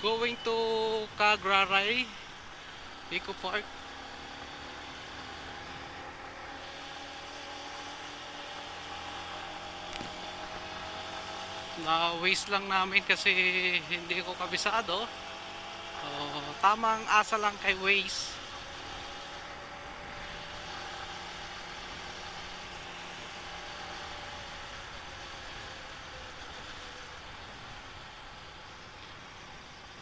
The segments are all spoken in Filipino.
Going to Cagraray Eco Park. Na waste lang namin kasi hindi ko kabisado. Tamang asa lang kay Waze.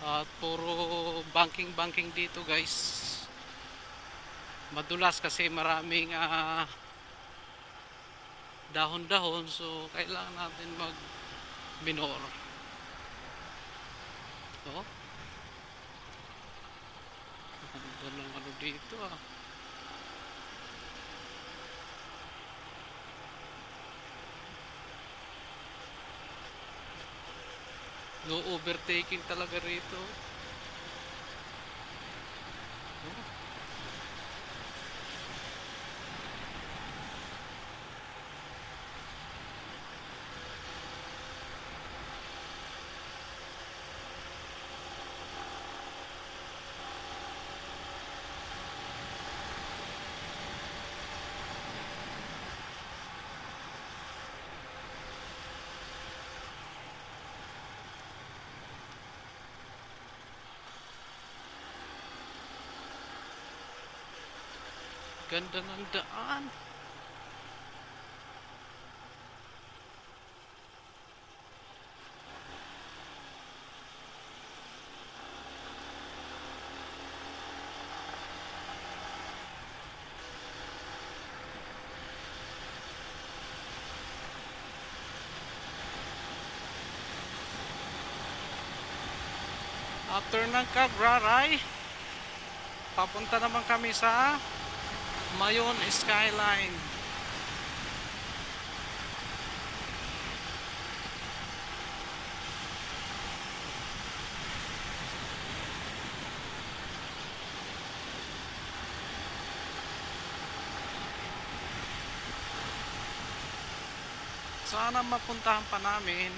At puro banking dito guys. Madulas kasi maraming dahon-dahon, so kailangan natin mag minor. Oh, ganda ng ano dito ah. No overtaking talaga rito. Oh. Ganda ng daan. After ng Cagraray, papunta naman kami sa Mayon Skyline. Sana mapuntahan pa namin.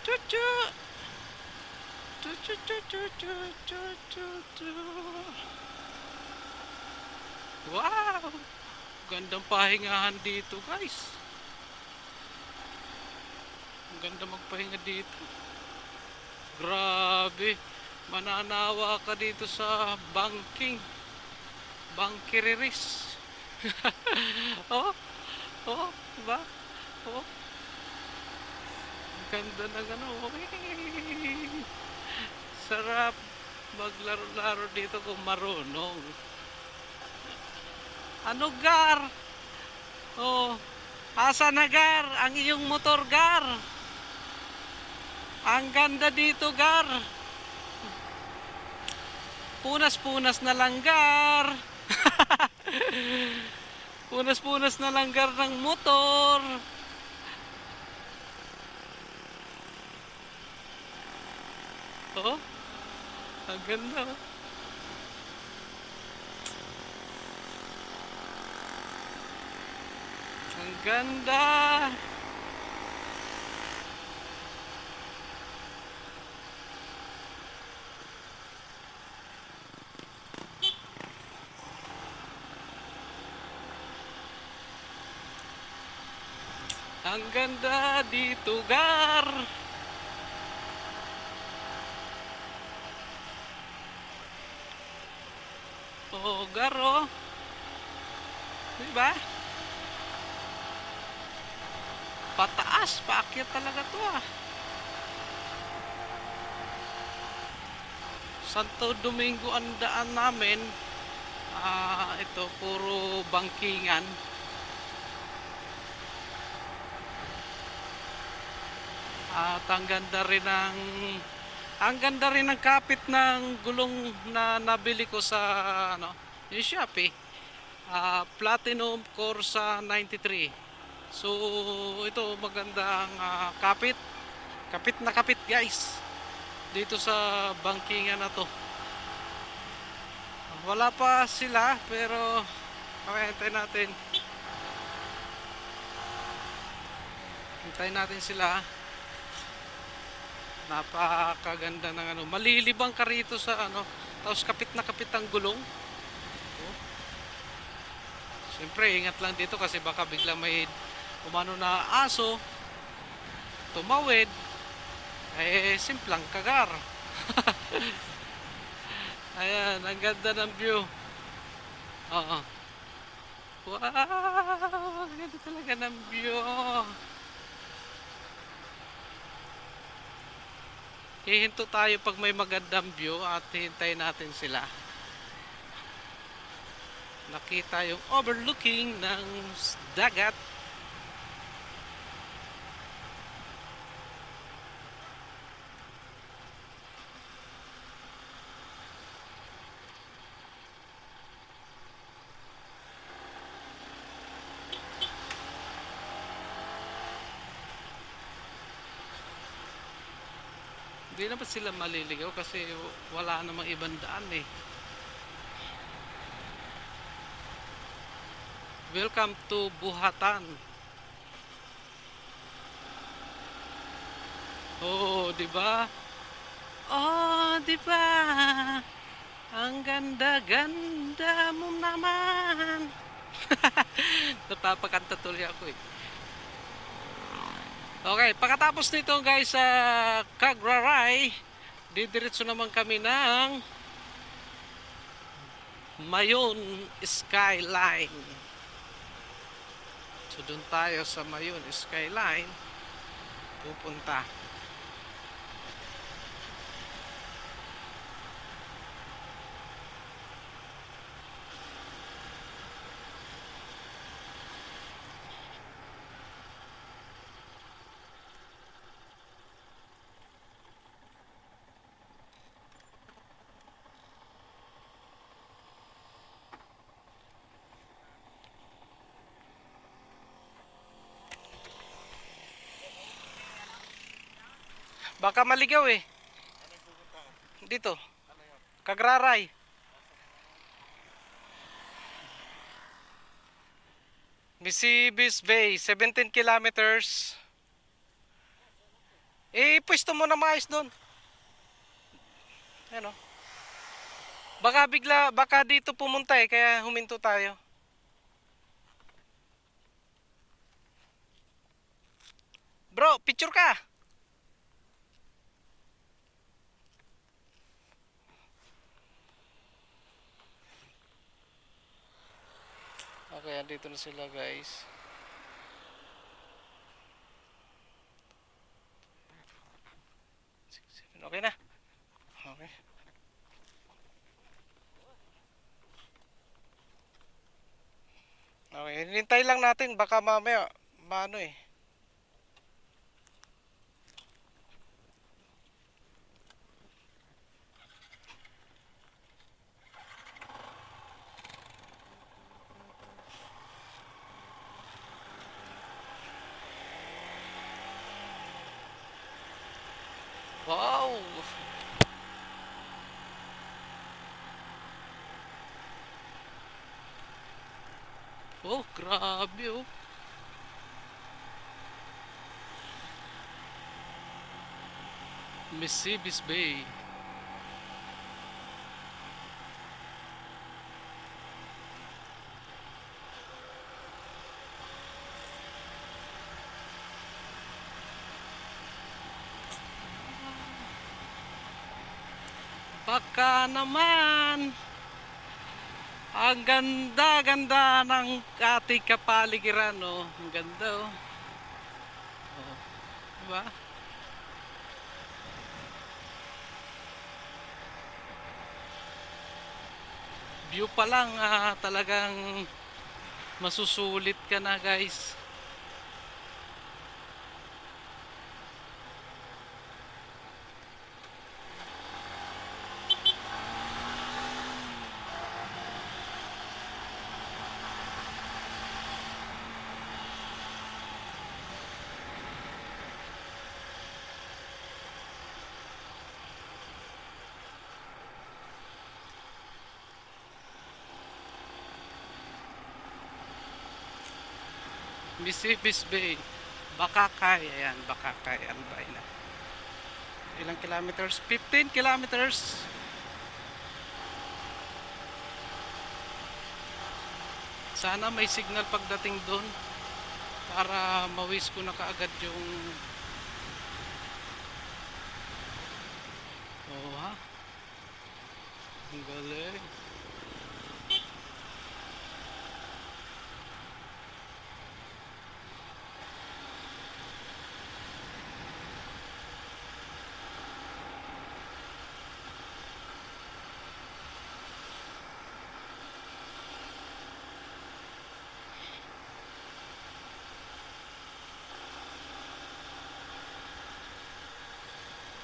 Chuchu. Wow! Gandang pahingahan dito guys. Ang ganda magpahinga dito. Grabe. Mananawa ka dito sa banking. Bankiriris. Oh, oh, diba? Oh, ang ganda ng ano. Sarap maglaro-laro dito kung marunong. Ano gar? Oh, asa na gar? Ang iyong motor gar? Ang ganda dito gar. Punas-punas na lang gar. Punas-punas na lang gar ng motor. Oh, ang ganda. Ang ganda. Ang ganda dito gar. Oh, gar oh. Diba? Pataas, paakyat talaga to ah. Santo Domingo ang daan namin. Ito puro bangkingan. At ang ganda rin ng kapit ng gulong na nabili ko sa yung Shopee. Platinum Corsa 93. So ito magandang kapit. Kapit na kapit guys. Dito sa bangkingan na to. Wala pa sila pero hintayin natin. Hintayin natin sila. Napakaganda ng malilibang ka rito sa tapos kapit na kapit ang gulong. Siyempre ingat lang dito kasi baka biglang may umano na aso, tumawid, simplang kagar. Ayan, ang ganda ng view. Oo. Wow, ang ganda talaga ng view. Hihinto tayo pag may magandang view at hintayin natin sila. Nakita yung overlooking ng dagat. Hindi naman sila maliligaw kasi wala namang ibang daan eh. Welcome to Buhatan. Oh, di ba? Oh, di ba? Ang ganda-ganda mo naman. Napapakanta tuloy ako eh. Okay, pagkatapos nito guys sa Cagraray, didiretso naman kami ng Mayon Skyline. So doon tayo sa Mayon Skyline pupunta. Baka maligaw eh. Dito. Cagraray. Misibis Bay, 17 kilometers. Pwesto mo na maayos doon. Ano? Baka dito pumunta eh, kaya huminto tayo. Bro, picture ka. Okay, andito na sila guys. Okay na. Okay. Okay, hinintay lang natin baka mamaya maano eh. Wow. Oh, grabe oh. Misibis Bay. Baka naman. Ang ganda-ganda ng ating kapaligiran, oh. Ang ganda, oh. Oh. Diba? view pa lang talagang masusulit ka na guys. Mississippi Bay, Bakakay, ayan, Bakakay, Albay na. Ilang kilometers? 15 kilometers. Sana may signal pagdating doon para mawis ko na kaagad yung oh ha, ang galing.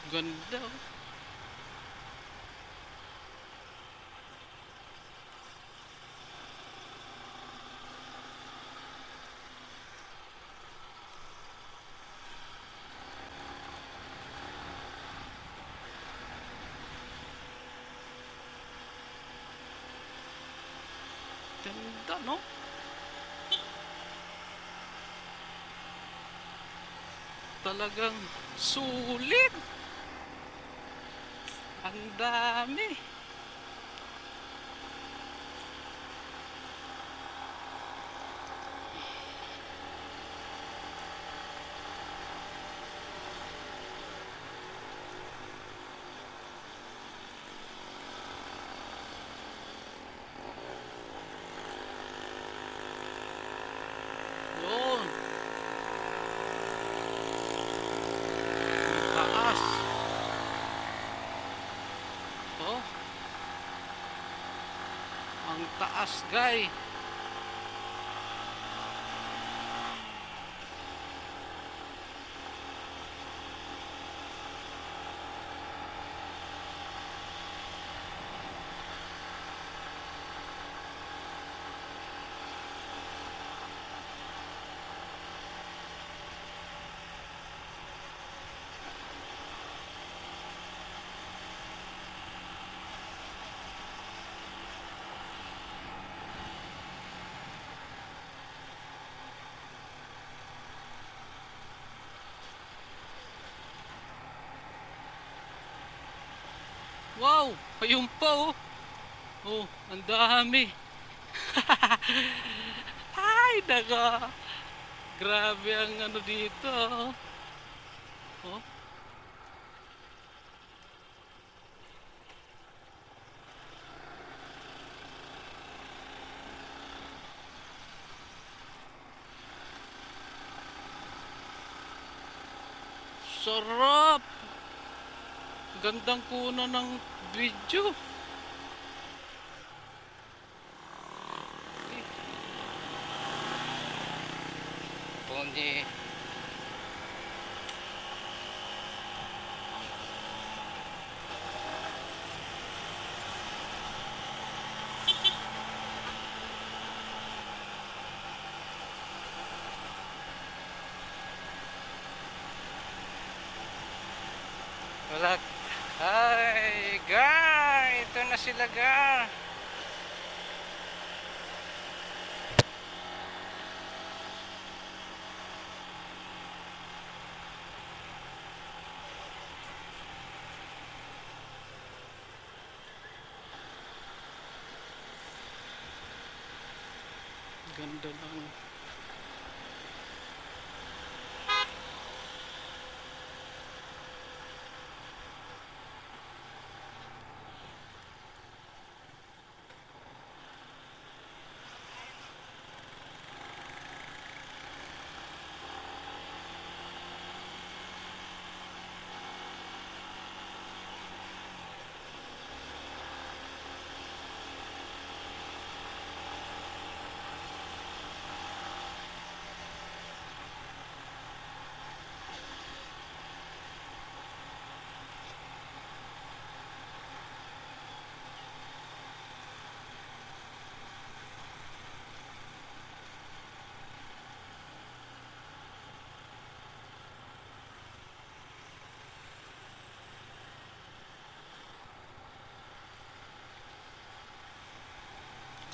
Ganda oh. Ganda no. Talagang sulit. Ang dami. Yun. Ang taas. Oh, ang taas guy. Wow, ayun pa oh. Oh, ang dami. Ay, naga. Grabe ang ano dito. Oh, sarap. Gandang kuno ng video. Pony. Wala. Ay, gar. Ito na sila, gar. Ganda ng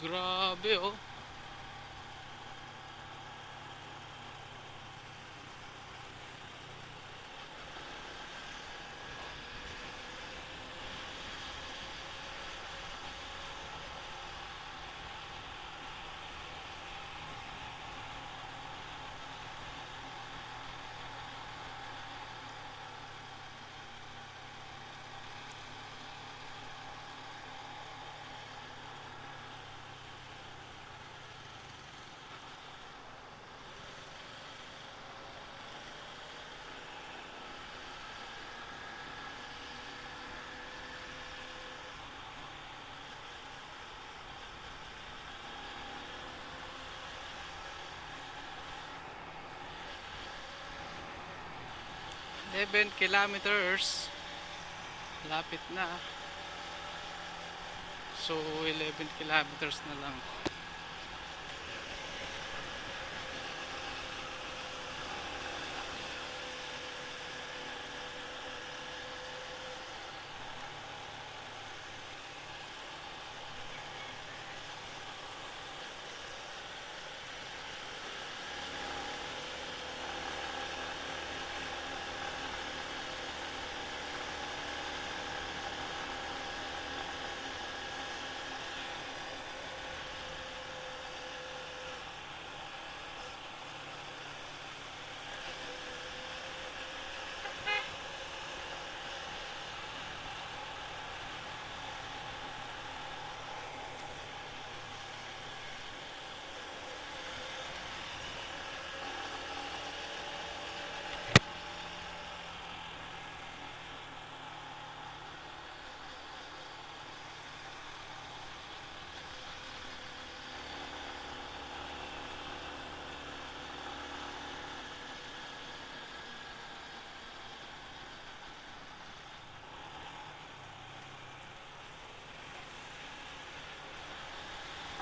Grabe oh. Eleven kilometers. Lapit na. So 11 kilometers na lang.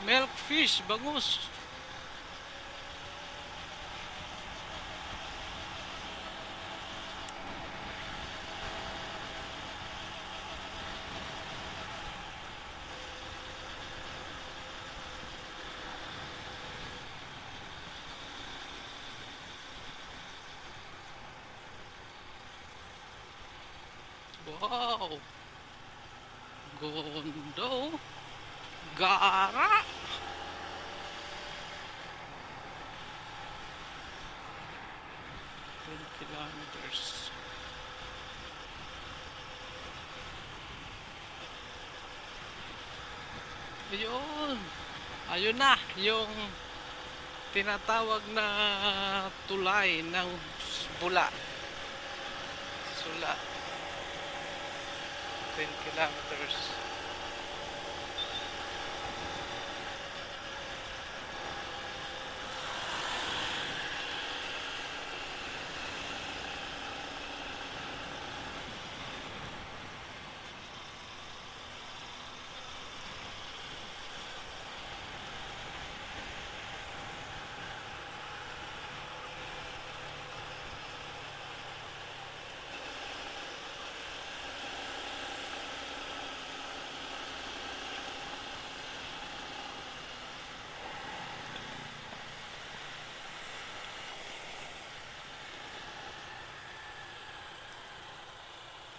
Milkfish, bangus. Wow. Gondo. Gara. Kilometers. Ayun. Ayun na. Yung tinatawag na tulay ng Bula. Sula. 10 kilometers.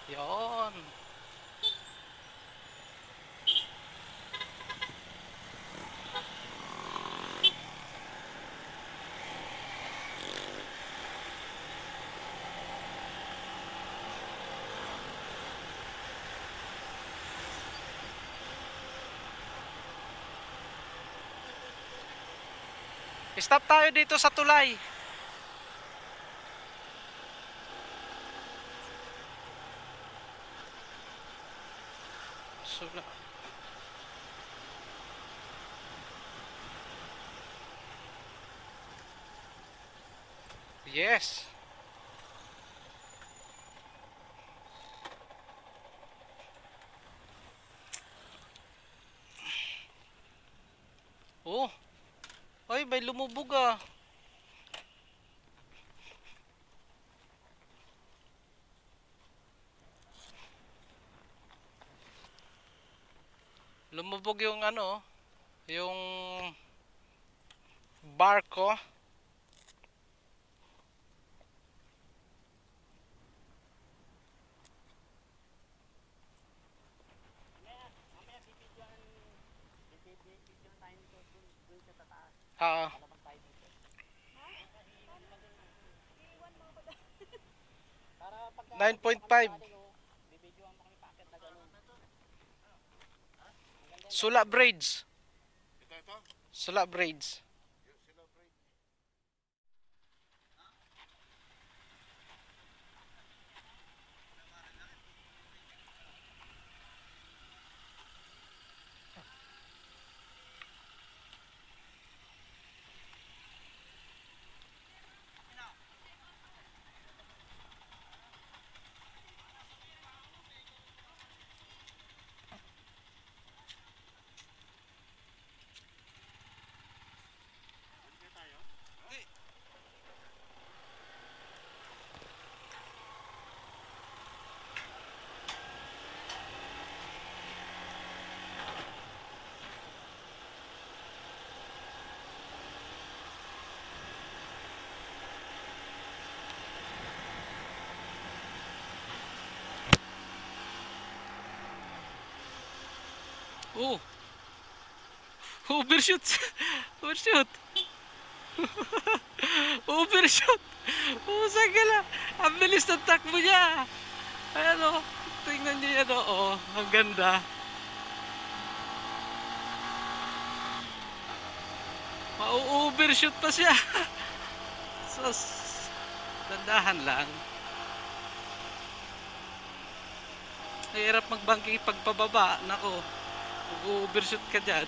Yon. Stop tayo dito sa tulay. Sula. Yes. Oh. Ay, may lumubog ah. Lumubog yung ano. yung barko. Ah, 9.5 Sula Braids. Sula Braids. Oh, overshoot. Overshoot. Overshoot. Oh, sagala. Ang bilis ng takbo niya. Ayan o. Tingnan niyo yan o. Oh, ang ganda. Mau-overshoot pa siya. Sus. Dandahan lang. Hirap magbangking pagpababa. Nako. Mag-overshoot ka dyan.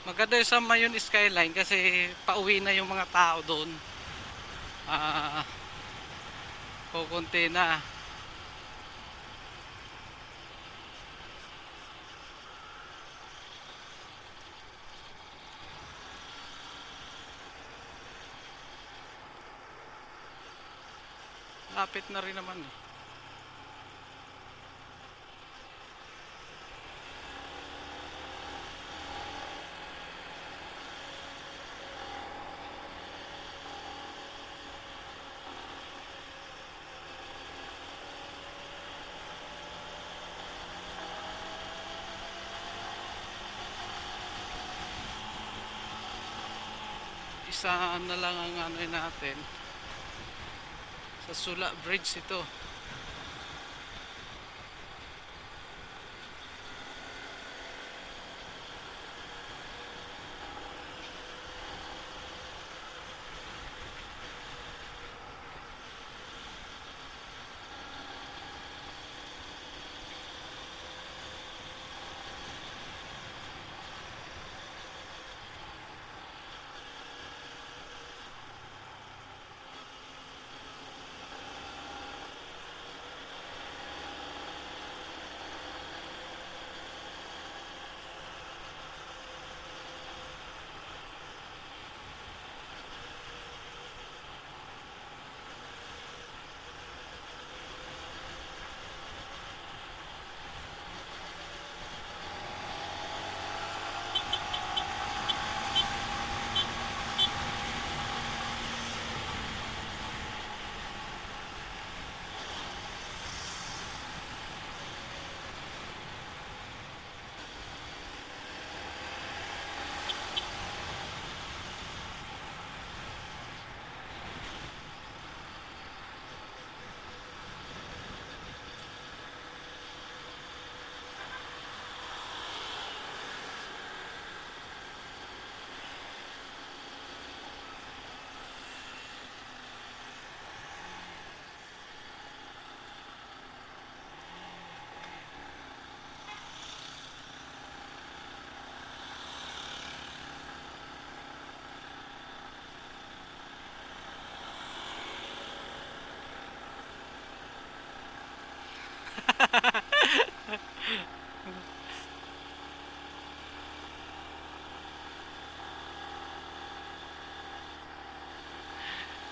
Maganda yung sa Mayon Skyline kasi pauwi na yung mga tao doon. Ah, kukunti na. Lapit na rin naman eh. Isa na lang ang ano natin. Sa Sula Bridge ito.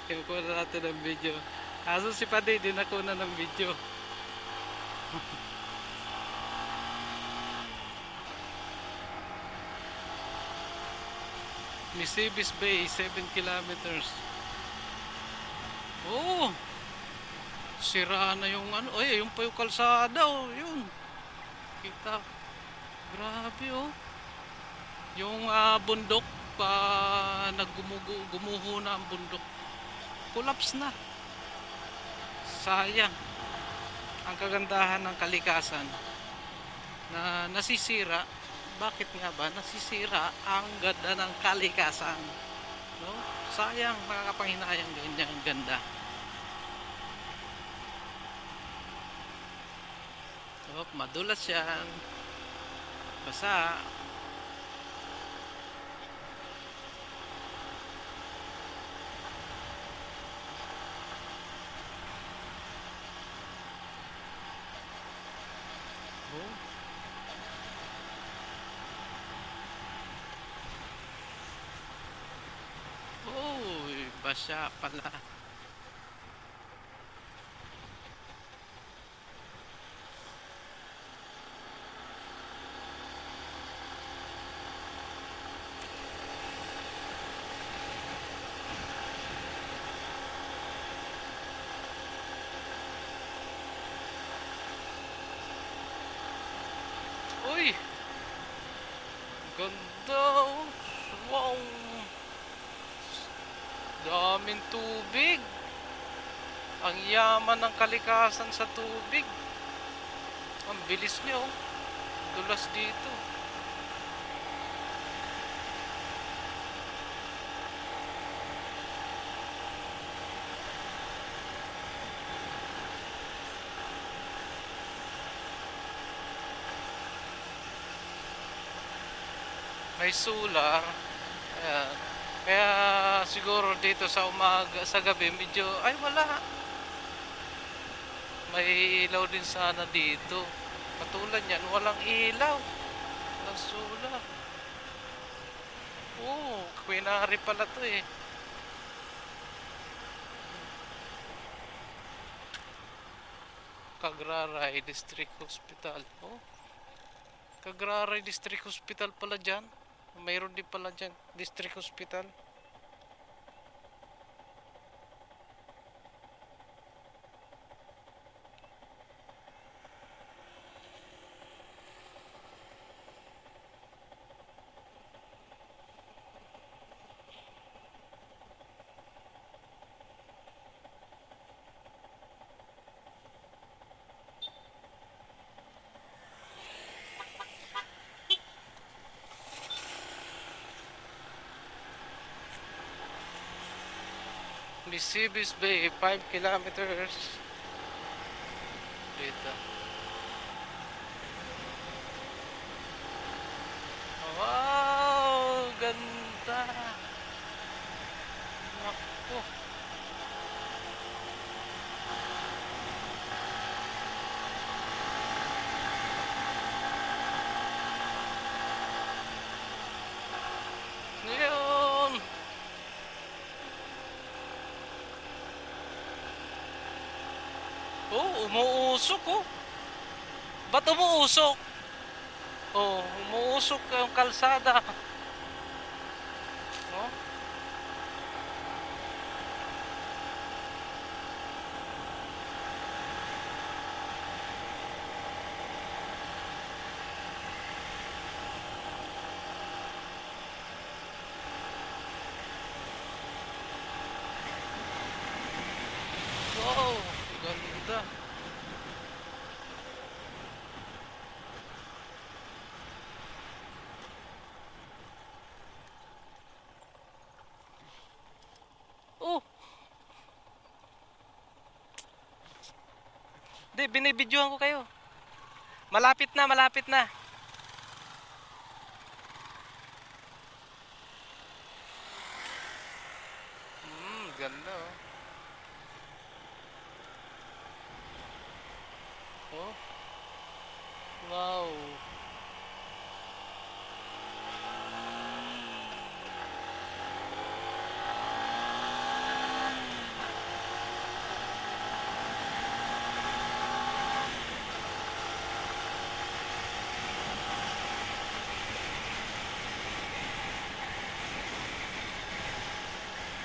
Kinukuha na natin ng video. Aso si Padi, din ako na ng video. Nisibis Bay, 7 kilometers. Oh, sira na yung ano. Ay, yung pa yung kalsada, oh. Yun. Kita. Grabe, oh. Yung bundok, gumuho na ang bundok. Collapse na. Sayang. Ang kagandahan ng kalikasan na nasisira. Bakit nga ba nasisira ang ganda ng kalikasan? No? Sayang, nakakapanghinayang ganyan ganda. So, madulas yan. Basa. Oh. Oh, basa pala. Uy, ganda, oh. Wow, daming tubig. Ang yaman ng kalikasan sa tubig. Ang bilis niya, oh. Dulas dito. May solar. Ayan. Kaya siguro dito sa umaga, sa gabi medyo ay wala. May ilaw din sana dito. Katulad yan, walang ilaw. Walang solar. Oh, Quinari pala to eh. Cagraray District Hospital. Oh, Cagraray District Hospital pala dyan. Mayroon din pala dyan, District Hospital. Nisibis Bay, 5 kilometers dito. Wow, ganda. Naku. Ngayon. Oh, umuusok oh. Ba't umuusok? Oh, umuusok yung kalsada. Oh. Wow, ganda. Oh, di, binibidyohan ko kayo. Malapit na, malapit na. Ganda oh. Oh. Wow.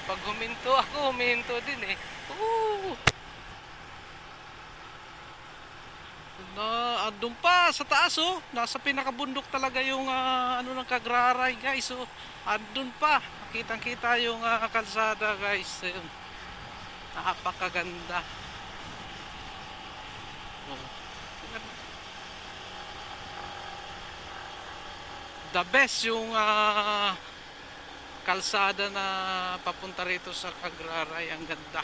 Pag huminto ako, huminto din eh. Oo. Andun pa sa taas oh. Nasa pinakabundok talaga yung ano ng Kagraray guys oh. Andun pa. Kitang-kita yung kalsada guys. Ayun. Napakaganda. Oh. The best yung kalsada na papunta rito sa Kagraray. Ang ganda.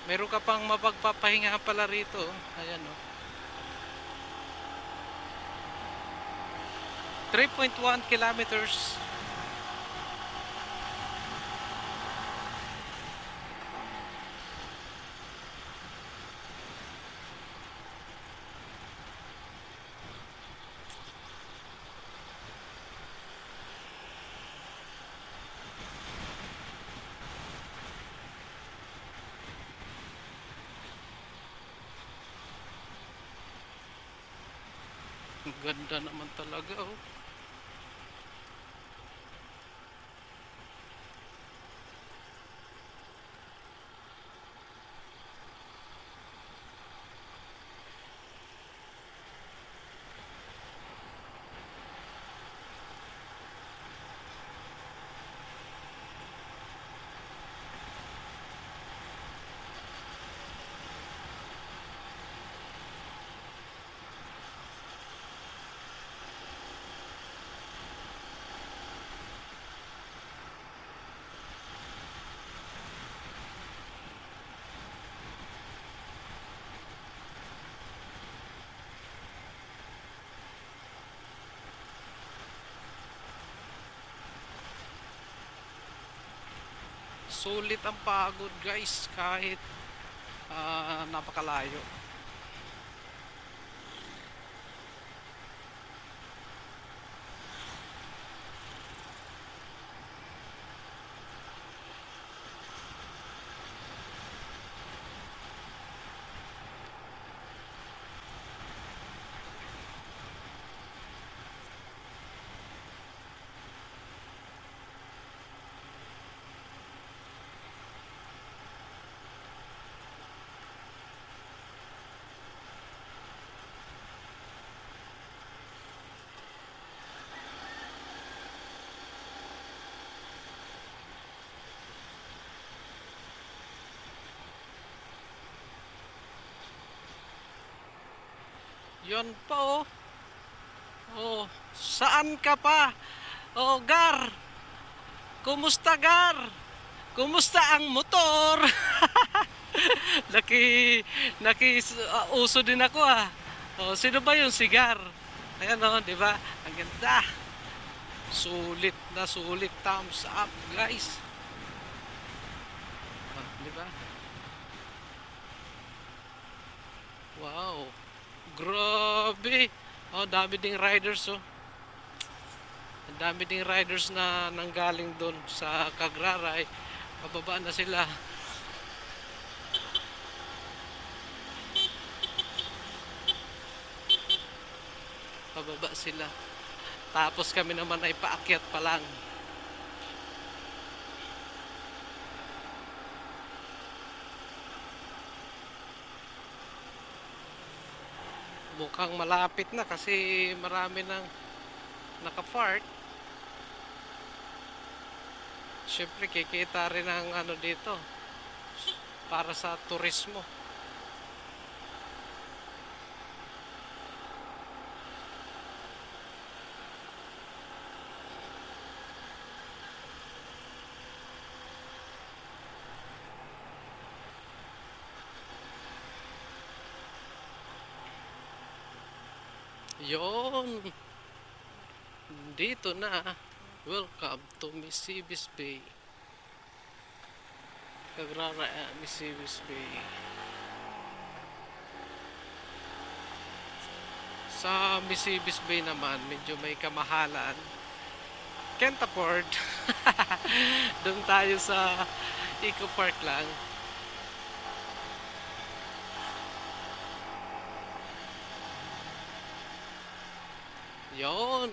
Meron ka pang mapagpapahinga pala rito. Ayan oh. 3.1 kilometers. Ang ganda naman talaga oh. Sulit ang pagod guys kahit napakalayo. Yon pa oh. Oh, saan ka pa? Oh, Gar. Kumusta Gar? Kumusta ang motor? naki uso din ako ah. Oh, sino ba yung sigar? Ayan oh, di ba? Ang ganda. Sulit na sulit, thumbs up, guys. Oh, di ba? Wow. Grabe. Oh, dami ding riders oh. Ang dami ding riders na nanggaling doon sa Kagraray. Pababa na sila. Pababa sila. Tapos kami naman ay paakyat pa lang. Mukhang malapit na kasi marami nang nakapark. Siyempre kikita rin ang ano dito para sa turismo. Yon, dito na. Welcome to Misibis Bay. Kagrara, Misibis Bay. Sa Misibis Bay naman, medyo may kamahalan. Can't afford. Doon tayo sa Eco Park lang. Yon.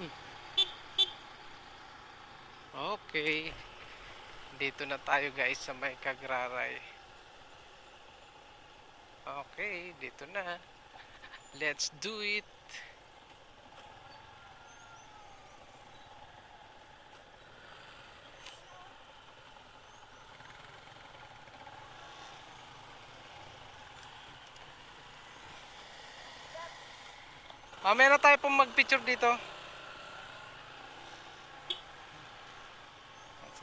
Okay. Dito na tayo guys sa may Kagraray. Okay, dito na. Let's do it. Meron tayo pong mag-picture dito.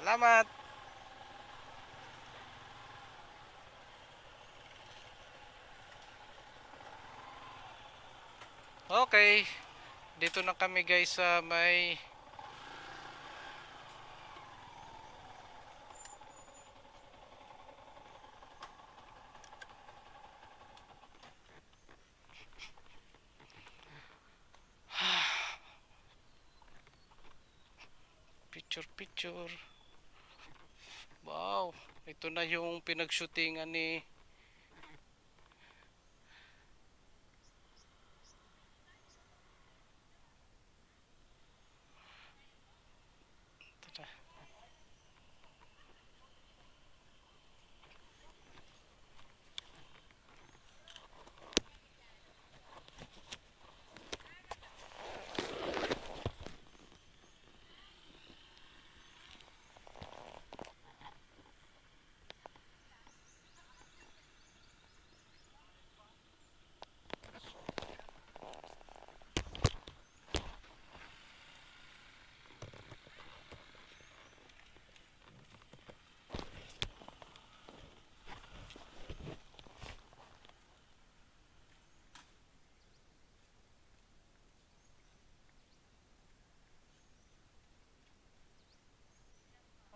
Salamat. Okay. Dito na kami guys sa may picture. Wow, ito na yung pinagshootingan ni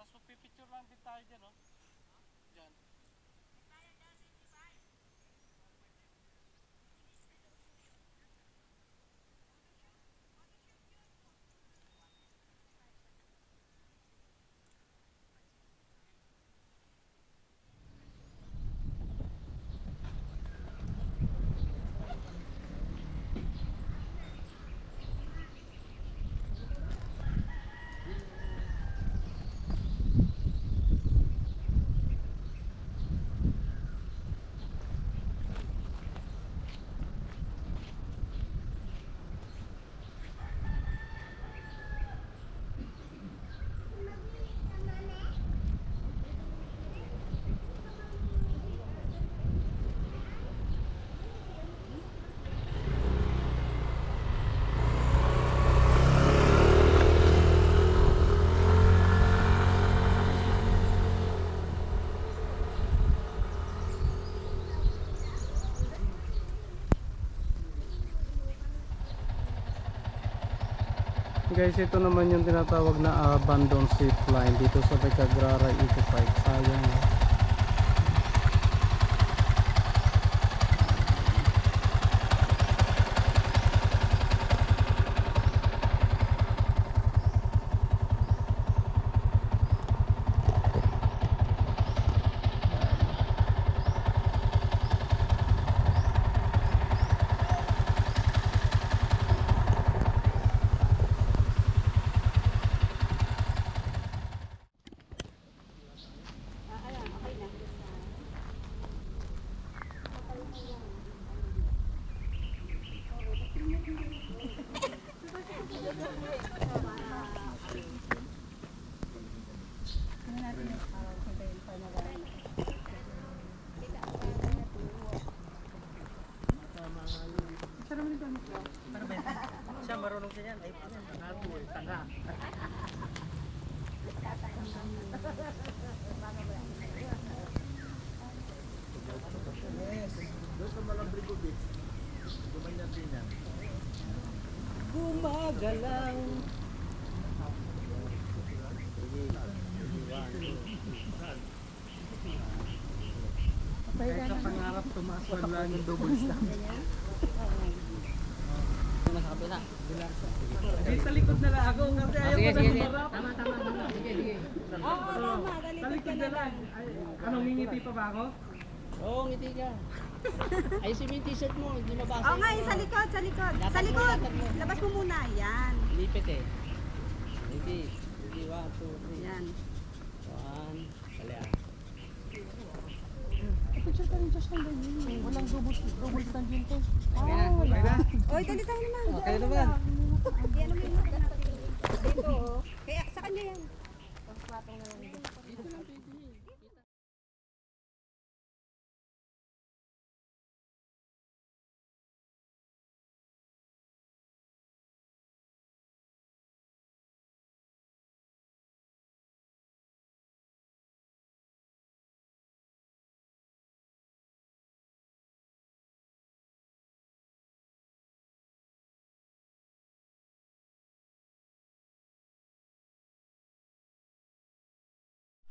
Tapos pipicture lang din tayo dyan, no? Dyan. Guys, ito naman yung tinatawag na abandoned zip line dito sa Kagraray Eco Park. Sayang. Siya marunong siya yan. Ay, nato eh, tanga. Gumagalang. Kahit sa pangarap tumaas pa lang yung double stamp. nasa kabila. Sa likod na lang ako kasi ayaw Sige, ko na sige, sige. humarap. Tama, tama, tama. Sige, sige. Oo, tama. Sa likod na lang. Anong ngingiti pa ba ako? Oo, ngiti ka. Ayusin mo yung t-shirt mo, hindi mabasa. Oo nga, sa likod, sa likod. Sa likod. Labas mo muna. Yan. Lipit eh. Ngiti. Ngiti, 1, 2, 3. Yan. 1. Dali ah. Oy, dali tayo naman. Okay naman. Kaya ano mo yung natin natin. Dito, oh. Kaya sa kanya yan.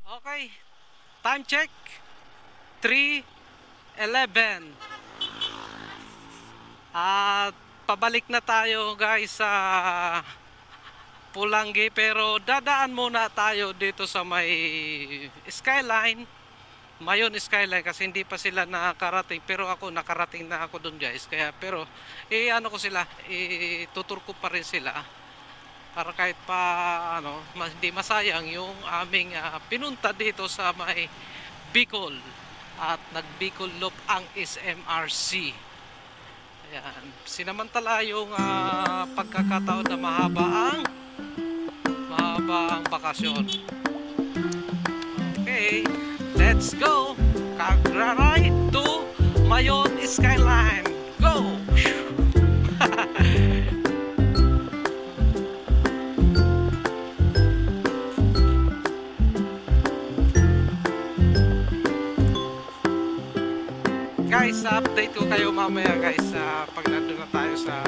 Okay. Time check. 3:11. At pabalik na tayo guys sa Pulangi, pero dadaan muna tayo dito sa may Skyline. Mayon Skyline kasi hindi pa sila nakarating, pero ako nakarating na ako doon guys. Kaya pero ano ko sila, tutur ko pa rin sila para kahit pa hindi masayang yung aming pinunta dito sa may Bicol, at nag Bicol Loop ang SMRC. Ayan, sinamantala yung pagkakataon na mahaba ang bakasyon. Okay, let's go. Kagraray to Mayon Skyline. Go! Guys, update ko kayo mamaya guys pag nandun na tayo sa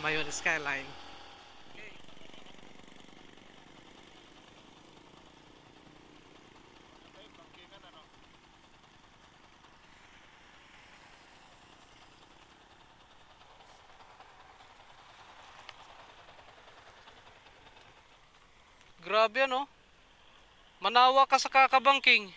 Mayon Skyline. Okay. Grabe ano? Manawa ka sa kakabangking.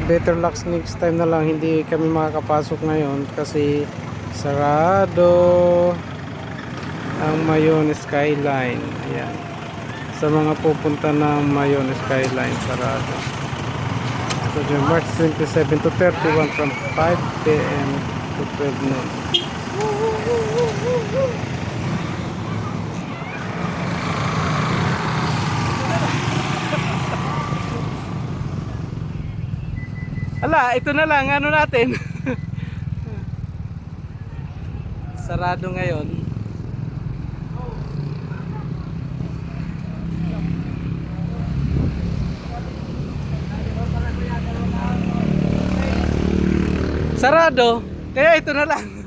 Better luck next time na lang, hindi kami makakapasok ngayon kasi sarado ang Mayon Skyline. Ayan, sa mga pupunta ng Mayon Skyline, sarado. So March 27 to 31 from 5 p.m. to 12 noon. Ala, ito na lang ano natin. Sarado ngayon. Sarado, kaya ito na lang.